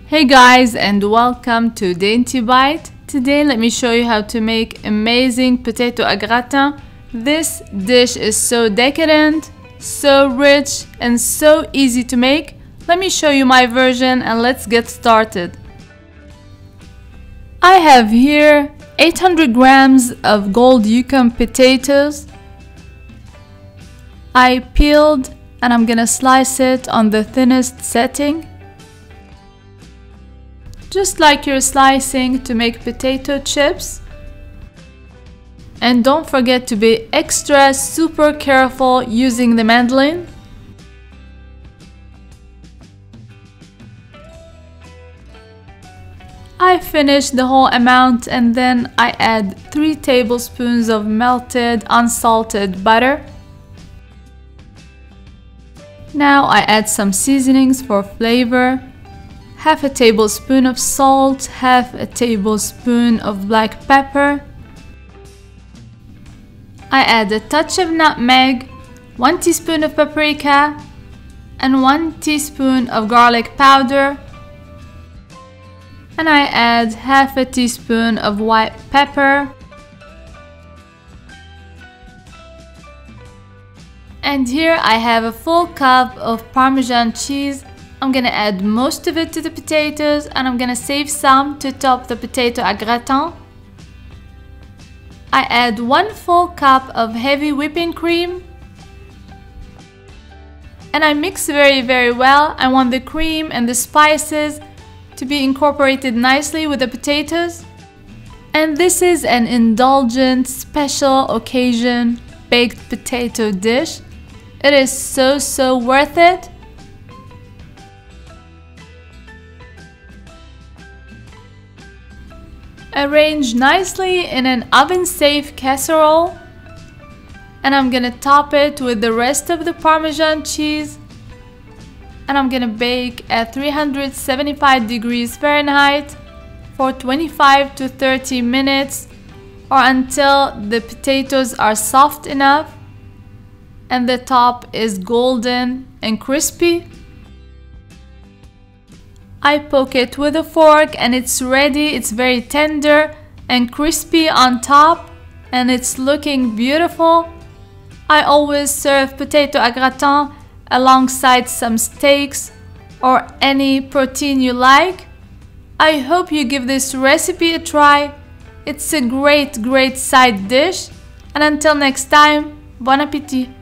Hey guys, and welcome to Dainty Bite. Today let me show you how to make amazing potato au gratin. This dish is so decadent, so rich, and so easy to make. Let me show you my version and let's get started. I have here 800 grams of gold Yukon potatoes. I peeled and I'm gonna slice it on the thinnest setting, just like you're slicing to make potato chips. And don't forget to be extra super careful using the mandolin. I finish the whole amount and then I add 3 tablespoons of melted unsalted butter. Now I add some seasonings for flavor. Half a tablespoon of salt, half a tablespoon of black pepper. I add a touch of nutmeg, 1 teaspoon of paprika, and 1 teaspoon of garlic powder. And I add half a teaspoon of white pepper. And here I have a full cup of Parmesan cheese. I'm gonna add most of it to the potatoes and I'm gonna save some to top the potato au gratin. I add 1 full cup of heavy whipping cream. And I mix very well. I want the cream and the spices to be incorporated nicely with the potatoes. And this is an indulgent, special occasion baked potato dish. It is so worth it. Arrange nicely in an oven-safe casserole. And I'm gonna top it with the rest of the Parmesan cheese. And I'm gonna bake at 375 degrees Fahrenheit for 25 to 30 minutes or until the potatoes are soft enough and the top is golden and crispy. I poke it with a fork and it's ready. It's very tender and crispy on top and it's looking beautiful. I always serve potato au gratin alongside some steaks or any protein you like. I hope you give this recipe a try. It's a great side dish. And until next time, bon appétit!